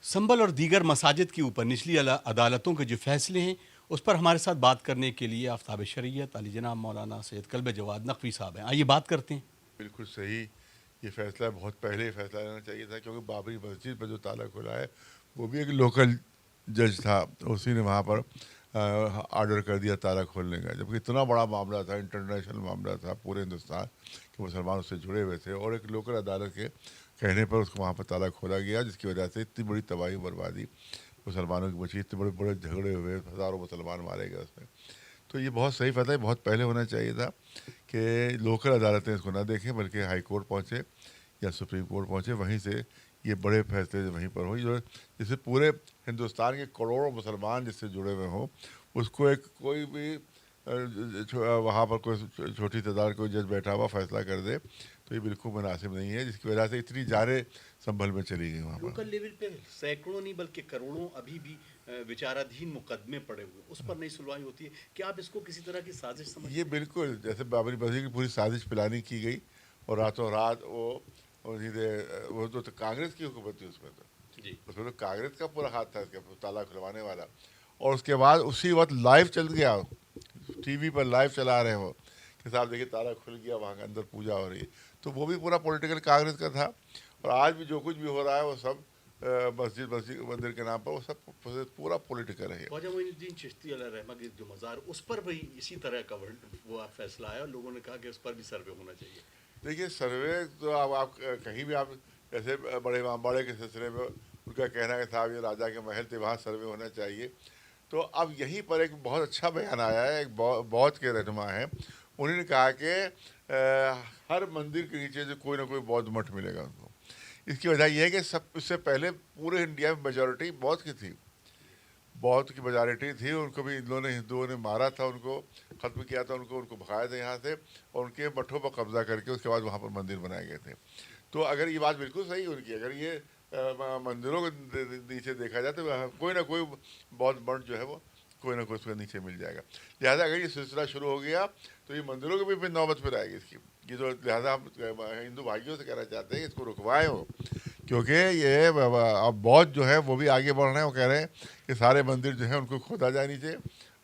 संभल और दीगर मसाजिद के ऊपर निचली अदालतों के जो फैसले हैं उस पर हमारे साथ बात करने के लिए आफ्ताब शरीयत अली जनाब मौलाना सैयद कल्ब जवाद नकवी साहब हैं। आइए बात करते हैं। बिल्कुल सही। ये फैसला बहुत पहले ही फैसला लेना चाहिए था, क्योंकि बाबरी मस्जिद पर जो ताला खुला है वो भी एक लोकल जज था, उसी ने वहाँ पर ऑर्डर कर दिया ताला खोलने का, जबकि इतना बड़ा मामला था, इंटरनेशनल मामला था, पूरे हिंदुस्तान के मुसलमान उससे जुड़े हुए थे और एक लोकल अदालत के कहने पर उसको वहाँ पर ताला खोला गया, जिसकी वजह से इतनी बड़ी तबाही बर्बादी मुसलमानों की बची, इतने बड़े बड़े झगड़े हुए, हज़ारों मुसलमान मारे गए उसमें। तो ये बहुत सही फैसला है, बहुत पहले होना चाहिए था कि लोकल अदालतें इसको ना देखें, बल्कि हाई कोर्ट पहुँचे या सुप्रीम कोर्ट पहुँचे, वहीं से ये बड़े फैसले वहीं पर हो, जो जिससे पूरे हिंदुस्तान के करोड़ों मुसलमान जिससे जुड़े हुए हों, उसको एक कोई भी वहाँ पर कोई छोटी तादाद कोई जज बैठा हुआ फैसला कर दे तो ये बिल्कुल मुनासिब नहीं है, जिसकी वजह से इतनी जारे संभल में चली गई वहाँ पर। लोकल लेवल पे सैकड़ों नहीं बल्कि करोड़ों अभी भी विचाराधीन मुकदमे पड़े हुए, उस पर नहीं सुनवाई होती है। क्या आप इसको किसी तरह की साजिश समझते हैं? ये बिल्कुल जैसे बाबरी मस्जिद की पूरी साजिश प्लानिंग की गई और रातों रात वो सीधे वो तो कांग्रेस की हुकूमत थी उसमें, तो जी उसमें तो कांग्रेस का पूरा हाथ था इसके ताला खुलवाने वाला, और उसके बाद उसी वक्त लाइव चल गया, टीवी पर लाइव चला रहे हैं वो कि साहब देखिए ताला खुल गया, वहाँ के अंदर पूजा हो रही है। तो वो भी पूरा पॉलिटिकल कांग्रेस का था, और आज भी जो कुछ भी हो रहा है वो सब मस्जिद मंदिर के नाम पर वो सब पूरा पॉलिटिकल है। ख्वाजा मोइनुद्दीन चिश्ती अलैहिर्रहमा की जो मज़ार, उस पर भी इसी तरह का वो फैसला आया और लोगों ने कहा कि उस पर भी सर्वे होना चाहिए। देखिए सर्वे तो अब आप कहीं भी आप जैसे बड़े इमामबाड़े के सिलसिले में उनका कहना है कि साहब ये राजा के महल थे, वहाँ सर्वे होना चाहिए। तो अब यहीं पर एक बहुत अच्छा बयान आया है, एक बौद्ध के रहनुमा हैं, उन्होंने कहा कि हर मंदिर के नीचे से कोई ना कोई बौद्ध मठ मिलेगा उनको। इसकी वजह यह है कि सब इससे पहले पूरे इंडिया में मेजॉरिटी बौद्ध की थी, बौद्ध की मेजॉरिटी थी, उनको भी इन लोगों ने हिंदुओं ने मारा था, उनको ख़त्म किया था, उनको भगाया था यहाँ से और उनके मठों पर कब्जा करके उसके बाद वहाँ पर मंदिर बनाए गए थे। तो अगर ये बात बिल्कुल सही उनकी, अगर ये मंदिरों के नीचे देखा जाए तो कोई ना कोई बौद्ध मठ जो है वो कोई ना कोई उसके नीचे मिल जाएगा। लिहाजा अगर ये सिलसिला शुरू हो गया तो ये मंदिरों की भी फिर नौबत पर आएगी इसकी। ये तो लिहाजा हम हिंदू भाइयों से कहना चाहते हैं कि इसको रुकवाएं हो, क्योंकि ये अब बौद्ध जो है वो भी आगे बढ़ रहे हैं, वो कह रहे हैं कि सारे मंदिर जो है उनको खोदा जाए नीचे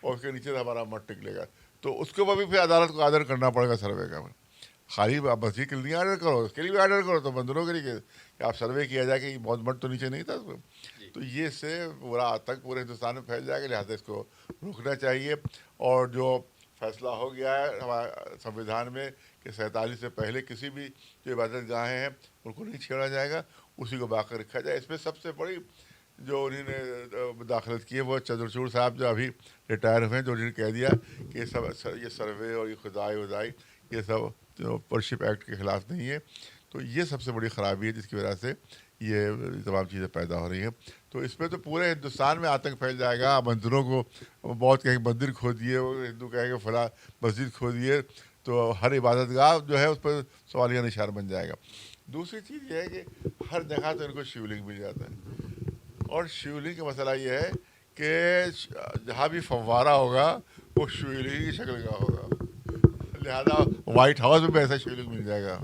और उसके नीचे हमारा मठ टिकलेगा। तो उसके ऊपर भी फिर अदालत को आर्डर करना पड़ेगा सर्वे का। खाली मस्जिद के लिए आर्डर करो, उसके लिए भी आर्डर करो, तो मंदिरों के लिए कि आप सर्वे किया जाए कि बौद्ध मठ तो नीचे नहीं था उसमें। तो ये से पूरा आतंक पूरे हिंदुस्तान में फैल जाएगा, लिहाजा इसको रोकना चाहिए। और जो फैसला हो गया है हमारे संविधान में कि 47 से पहले किसी भी जो इबादत गाहें हैं उनको नहीं छेड़ा जाएगा, उसी को बाकर रखा जाए। इसमें सबसे बड़ी जो उन्होंने दाखिलत की है वो चंद्रचूड़ साहब जो अभी रिटायर हुए हैं, जो उन्होंने कह दिया कि ये सर्वे और ये खुदाई वदाई ये सब जो वर्शिप एक्ट के ख़िलाफ़ नहीं है। तो ये सबसे बड़ी ख़राबी है जिसकी वजह से ये तमाम चीज़ें पैदा हो रही हैं। तो इसमें तो पूरे हिंदुस्तान में आतंक फैल जाएगा। मंदिरों को बहुत कहेंगे मंदिर खो दिए, हिंदू कहेंगे फला मस्जिद खो दिए, तो हर इबादत गाह जो है उस पर सवालिया निशान बन जाएगा। दूसरी चीज़ ये है कि हर जगह तो इनको शिवलिंग मिल जाता है, और शिवलिंग का मसला ये है कि जहाँ भी फव्वारा होगा वो शिवलिंग की शक्ल का होगा, लिहाजा वाइट हाउस में भी ऐसा शिवलिंग मिल जाएगा।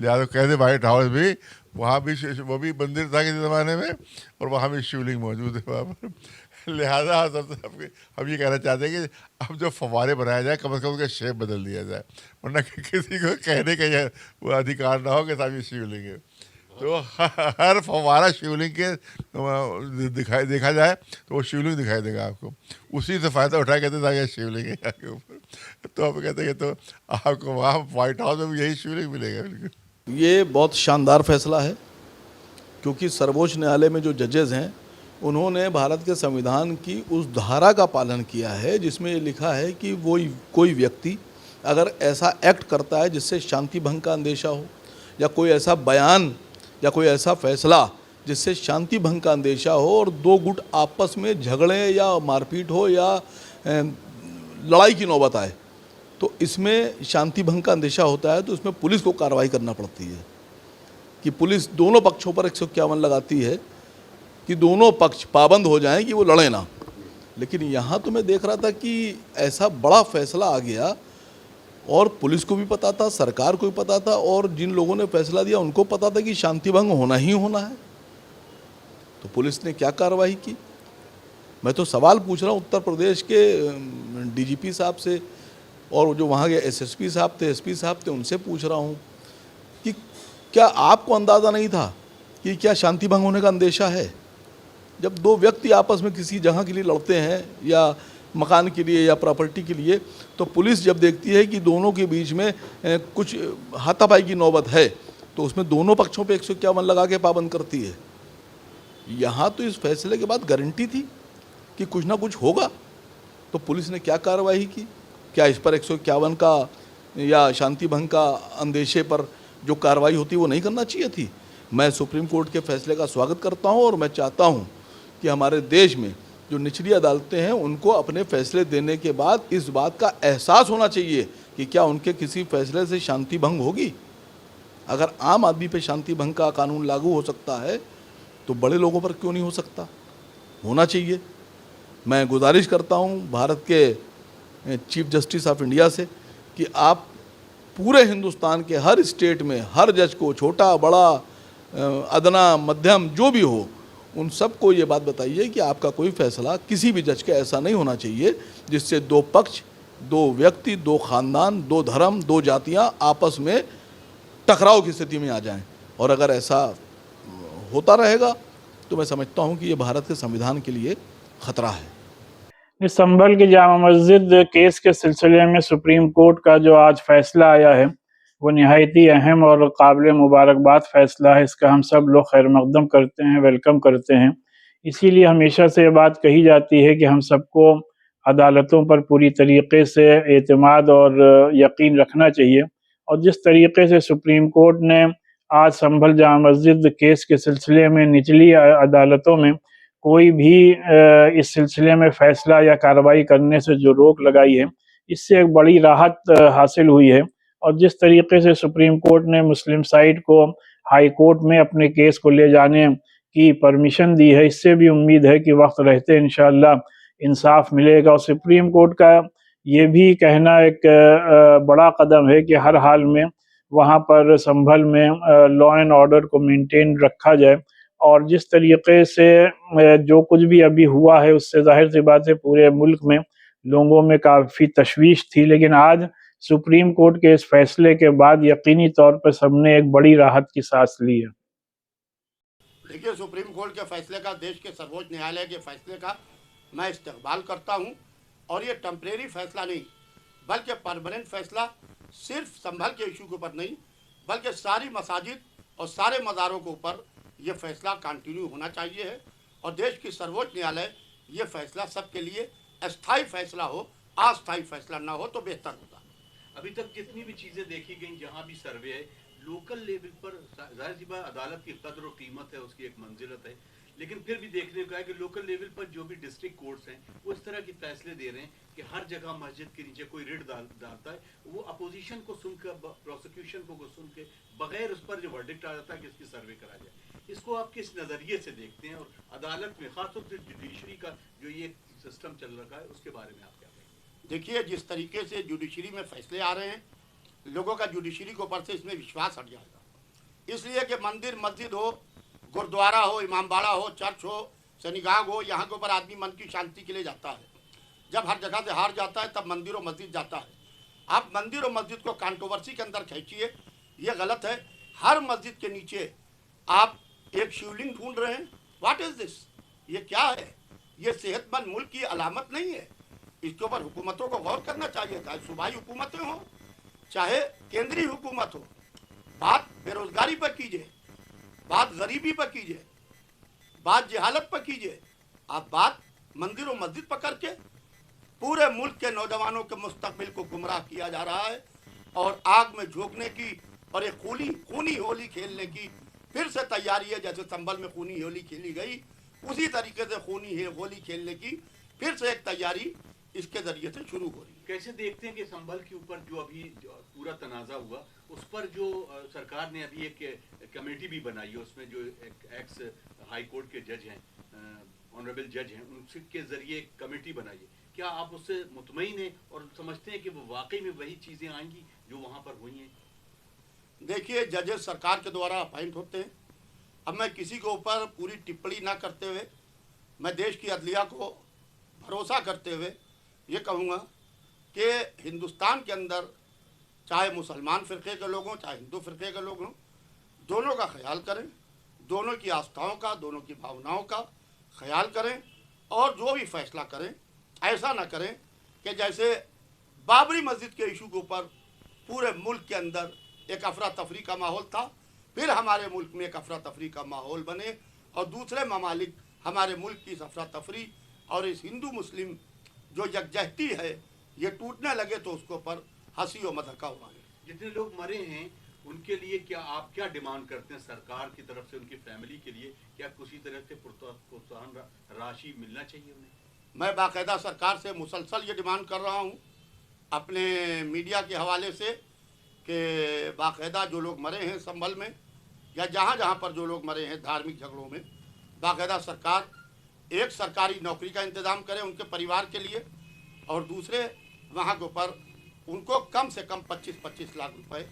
लिहाजा कहते वाइट हाउस भी वहाँ भी वो भी मंदिर था किसी ज़माने में और वहाँ भी शिवलिंग मौजूद है वहाँ पर। लिहाजा हम ये कहना चाहते हैं कि अब जो फव्वारे बनाया जाए कम से कम उसका शेप बदल दिया जाए, वरना किसी को कहने का वो अधिकार ना हो कि साहब ये शिवलिंग है। तो हर फव्वारा शिवलिंग के देखा जाए तो वो शिवलिंग दिखाई देगा आपको, उसी से फ़ायदा उठाया कहते थे शिवलिंग है यहाँ के ऊपर। तो आप कहते हैं तो आपको वहाँ वाइट हाउस में भी यही शिवलिंग मिलेगा। बिल्कुल ये बहुत शानदार फैसला है, क्योंकि सर्वोच्च न्यायालय में जो जजेस हैं उन्होंने भारत के संविधान की उस धारा का पालन किया है जिसमें ये लिखा है कि वो कोई व्यक्ति अगर ऐसा एक्ट करता है जिससे शांति भंग का अंदेशा हो, या कोई ऐसा बयान या कोई ऐसा फैसला जिससे शांति भंग का अंदेशा हो और दो गुट आपस में झगड़े या मारपीट हो या लड़ाई की नौबत आए, तो इसमें शांति भंग का अंदेशा होता है, तो इसमें पुलिस को कार्रवाई करना पड़ती है। कि पुलिस दोनों पक्षों पर 151 लगाती है कि दोनों पक्ष पाबंद हो जाएं कि वो लड़े ना। लेकिन यहाँ तो मैं देख रहा था कि ऐसा बड़ा फैसला आ गया और पुलिस को भी पता था, सरकार को भी पता था, और जिन लोगों ने फैसला दिया उनको पता था कि शांति भंग होना ही होना है। तो पुलिस ने क्या कार्रवाई की? मैं तो सवाल पूछ रहा हूँ उत्तर प्रदेश के डीजीपी साहब से, और जो वहाँ के एसएसपी साहब थे, एसपी साहब थे, उनसे पूछ रहा हूँ कि क्या आपको अंदाज़ा नहीं था कि क्या शांति भंग होने का अंदेशा है? जब दो व्यक्ति आपस में किसी जगह के लिए लड़ते हैं या मकान के लिए या प्रॉपर्टी के लिए, तो पुलिस जब देखती है कि दोनों के बीच में कुछ हाथापाई की नौबत है, तो उसमें दोनों पक्षों पे 151 लगा के पाबंद करती है। यहाँ तो इस फैसले के बाद गारंटी थी कि कुछ ना कुछ होगा, तो पुलिस ने क्या कार्रवाई की? क्या इस पर 151 का या शांति भंग का अंदेशे पर जो कार्रवाई होती वो नहीं करना चाहिए थी? मैं सुप्रीम कोर्ट के फैसले का स्वागत करता हूँ और मैं चाहता हूँ कि हमारे देश में जो निचली अदालतें हैं उनको अपने फैसले देने के बाद इस बात का एहसास होना चाहिए कि क्या उनके किसी फैसले से शांति भंग होगी। अगर आम आदमी पे शांति भंग का कानून लागू हो सकता है तो बड़े लोगों पर क्यों नहीं हो सकता? होना चाहिए। मैं गुजारिश करता हूँ भारत के चीफ जस्टिस ऑफ इंडिया से कि आप पूरे हिंदुस्तान के हर स्टेट में हर जज को, छोटा बड़ा अदना मध्यम जो भी हो, उन सबको ये बात बताइए कि आपका कोई फैसला किसी भी जज का ऐसा नहीं होना चाहिए जिससे दो पक्ष, दो व्यक्ति, दो खानदान, दो धर्म, दो जातियां आपस में टकराव की स्थिति में आ जाएं। और अगर ऐसा होता रहेगा तो मैं समझता हूं कि ये भारत के संविधान के लिए खतरा है। इस संभल की जामा मस्जिद केस के सिलसिले में सुप्रीम कोर्ट का जो आज फैसला आया है वो निहायत ही अहम और काबिल मुबारकबाद फैसला है। इसका हम सब लोग खैर मकदम करते हैं, वेलकम करते हैं। इसीलिए हमेशा से ये बात कही जाती है कि हम सबको अदालतों पर पूरी तरीके से एतमाद और यकीन रखना चाहिए। और जिस तरीके से सुप्रीम कोर्ट ने आज संभल जामा मस्जिद केस के सिलसिले में निचली अदालतों में कोई भी इस सिलसिले में फैसला या कार्रवाई करने से जो रोक लगाई है, इससे एक बड़ी राहत हासिल हुई है। और जिस तरीके से सुप्रीम कोर्ट ने मुस्लिम साइड को हाई कोर्ट में अपने केस को ले जाने की परमिशन दी है, इससे भी उम्मीद है कि वक्त रहते इंशाअल्लाह इंसाफ मिलेगा। और सुप्रीम कोर्ट का ये भी कहना एक बड़ा कदम है कि हर हाल में वहाँ पर संभल में लॉ एंड ऑर्डर को मेंटेन रखा जाए। और जिस तरीके से जो कुछ भी अभी हुआ है उससे जाहिर सी बात है पूरे मुल्क में लोगों में काफ़ी तशवीश थी, लेकिन आज सुप्रीम कोर्ट के इस फैसले के बाद यकीनी तौर पर सबने एक बड़ी राहत की सांस ली है। देखिए, सुप्रीम कोर्ट के फैसले का, देश के सर्वोच्च न्यायालय के फैसले का मैं इस्तकबाल करता हूं। और ये टेम्परेरी फैसला नहीं बल्कि परमानेंट फैसला सिर्फ संभल के इशू के ऊपर नहीं बल्कि सारी मसाजिद और सारे मज़ारों के ऊपर ये फैसला कंटिन्यू होना चाहिए है। और देश की सर्वोच्च न्यायालय ये फैसला सबके लिए अस्थायी फैसला हो, अस्थायी फैसला ना हो तो बेहतर होगा। अभी तक जितनी भी चीज़ें देखी गई, जहाँ भी सर्वे है, लोकल लेवल पर जाहिर सी बात अदालत की कदर और कीमत है, उसकी एक मंजिलत है, लेकिन फिर भी देखने को है कि लोकल लेवल पर जो भी डिस्ट्रिक्ट कोर्ट्स हैं वो इस तरह के फैसले दे रहे हैं कि हर जगह मस्जिद के नीचे कोई रिट डालता है, वो अपोजिशन को सुनकर, प्रोसिक्यूशन को सुन के बगैर उस पर जो वर्डिक्ट आ जाता है कि इसकी सर्वे करा जाए। इसको आप किस नज़रिए से देखते हैं? और अदालत में खासतौर से जुडिशरी का जो ये सिस्टम चल रखा है उसके बारे में आप क्या कहेंगे? देखिए, जिस तरीके से जुडिशरी में फैसले आ रहे हैं, लोगों का जुडिशरी के ऊपर से इसमें विश्वास हट जाएगा। इसलिए कि मंदिर मस्जिद हो, गुरुद्वारा हो, इमामबाड़ा हो, चर्च हो, सनिगाह हो, यहाँ के ऊपर आदमी मन की शांति के लिए जाता है। जब हर जगह से हार जाता है तब मंदिर और मस्जिद जाता है। आप मंदिर और मस्जिद को कंट्रोवर्सी के अंदर खींचिए, ये गलत है। हर मस्जिद के नीचे आप एक शिवलिंग ढूंढ रहे हैं, व्हाट इज दिस? ये क्या है? ये सेहतमंद मुल्क की अलामत नहीं है। इसके ऊपर हुकूमतों को गौर करना चाहिए, चाहे सूबाई हुकूमतें हों चाहे केंद्रीय हुकूमत हो। बात बेरोजगारी पर कीजिए, बात गरीबी पर कीजिए, बात जहालत पर कीजिए। आप बात मंदिर और मस्जिद पर करके पूरे मुल्क के नौजवानों के मुस्तकबिल को गुमराह किया जा रहा है और आग में झोंकने की और एक खूनी होली खेलने की फिर से तैयारी है। जैसे संभल में खूनी होली खेली गई, उसी तरीके से खूनी होली खेलने की फिर से एक तैयारी इसके जरिए से शुरू हो रही है। कैसे देखते हैं कि संभल के ऊपर जो अभी पूरा तनाज़ा हुआ, उस पर जो सरकार ने अभी एक कमेटी भी बनाई है, उसमें जो एक एक्स हाई कोर्ट के जज हैं, ऑनरेबल जज हैं, उनके जरिए एक कमेटी बनाई है, क्या आप उससे मुतमईन हैं और समझते हैं कि वो वाकई में वही चीज़ें आएंगी जो वहाँ पर हुई हैं? देखिए, जजेस सरकार के द्वारा अपॉइंट होते हैं। अब मैं किसी के ऊपर पूरी टिप्पणी ना करते हुए मैं देश की अदलिया को भरोसा करते हुए ये कहूँगा कि हिंदुस्तान के अंदर चाहे मुसलमान फ़िरक़े के लोग हों चाहे हिंदू फ़िरक़े के लोग हों, दोनों का ख्याल करें, दोनों की आस्थाओं का, दोनों की भावनाओं का ख्याल करें और जो भी फैसला करें ऐसा ना करें कि जैसे बाबरी मस्जिद के इशू के ऊपर पूरे मुल्क के अंदर एक अफरा तफरी का माहौल था, फिर हमारे मुल्क में एक अफरा तफरी का माहौल बने और दूसरे ममालिक हमारे मुल्क की इस अफरा तफरी और इस हिंदू मुस्लिम जो यकजहती है ये टूटने लगे तो उसके ऊपर हंसी और मजाक उड़ाएं। जितने लोग मरे हैं उनके लिए आप क्या डिमांड करते हैं सरकार की तरफ से, उनकी फैमिली के लिए क्या किसी तरह से प्रोत्साहन राशि मिलना चाहिए उन्हें? मैं बाकायदा सरकार से मुसलसल ये डिमांड कर रहा हूँ अपने मीडिया के हवाले से कि बाकायदा जो लोग मरे हैं संभल में या जहाँ जहाँ पर जो लोग मरे हैं धार्मिक झगड़ों में, बाकायदा सरकार एक सरकारी नौकरी का इंतज़ाम करे उनके परिवार के लिए और दूसरे वहाँ के ऊपर उनको कम से कम 25-25 लाख रुपए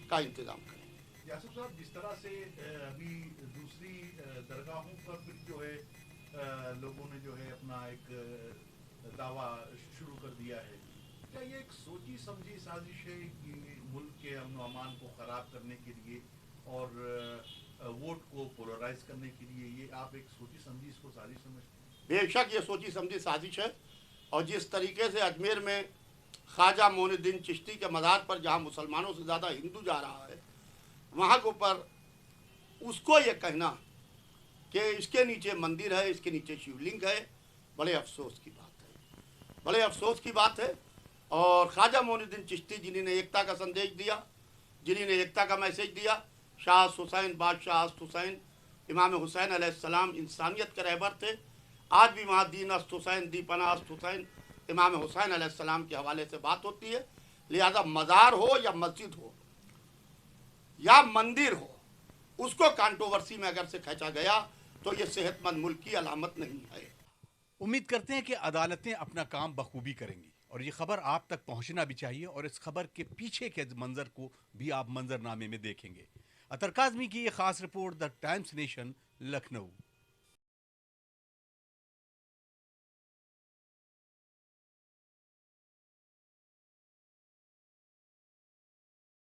का इंतज़ाम करें। यासिर साहब, जिस तरह से अभी दूसरी दरगाहों पर भी जो है लोगों ने जो है अपना एक दावा शुरू कर दिया है, क्या ये एक सोची समझी साजिश है कि मुल्क के अमन व अमान को ख़राब करने के लिए और वोट को पोलराइज करने के लिए, ये आप एक सोची समझी इसको साजिश समझते हैं? बेशक ये सोची समझी साजिश है और जिस तरीके से अजमेर में ख्वाजा मोइनुद्दीन चिश्ती के मज़ार पर जहाँ मुसलमानों से ज़्यादा हिंदू जा रहा है, वहाँ के ऊपर उसको ये कहना कि इसके नीचे मंदिर है, इसके नीचे शिवलिंग है, बड़े अफसोस की बात है, बड़े अफसोस की बात है। और ख्वाजा मोइनुद्दीन चिश्ती जिन्होंने एकता का संदेश दिया, जिन्होंने एकता का मैसेज दिया, शाह हुसैन बादशाह हुसैन इमाम हुसैन अलैहिस्सलाम इंसानियत के रहबर थे। आज भी वहाँ दीन अस्त हुसैन दी पना अस्त हुसैन इमाम हुसैन अलैहिस्सलाम के हवाले से बात होती है। लिहाजा मज़ार हो या मस्जिद हो या मंदिर हो, उसको कंट्रोवर्सी में अगर से खींचा गया तो ये सेहतमंद मुल्क की अलामत नहीं है। उम्मीद करते हैं कि अदालतें अपना काम बखूबी करेंगी और ये खबर आप तक पहुंचना भी चाहिए और इस खबर के पीछे के मंजर को भी आप मंजरनामे में देखेंगे। अतर काज़मी की ये खास report, the times nation, Lucknow.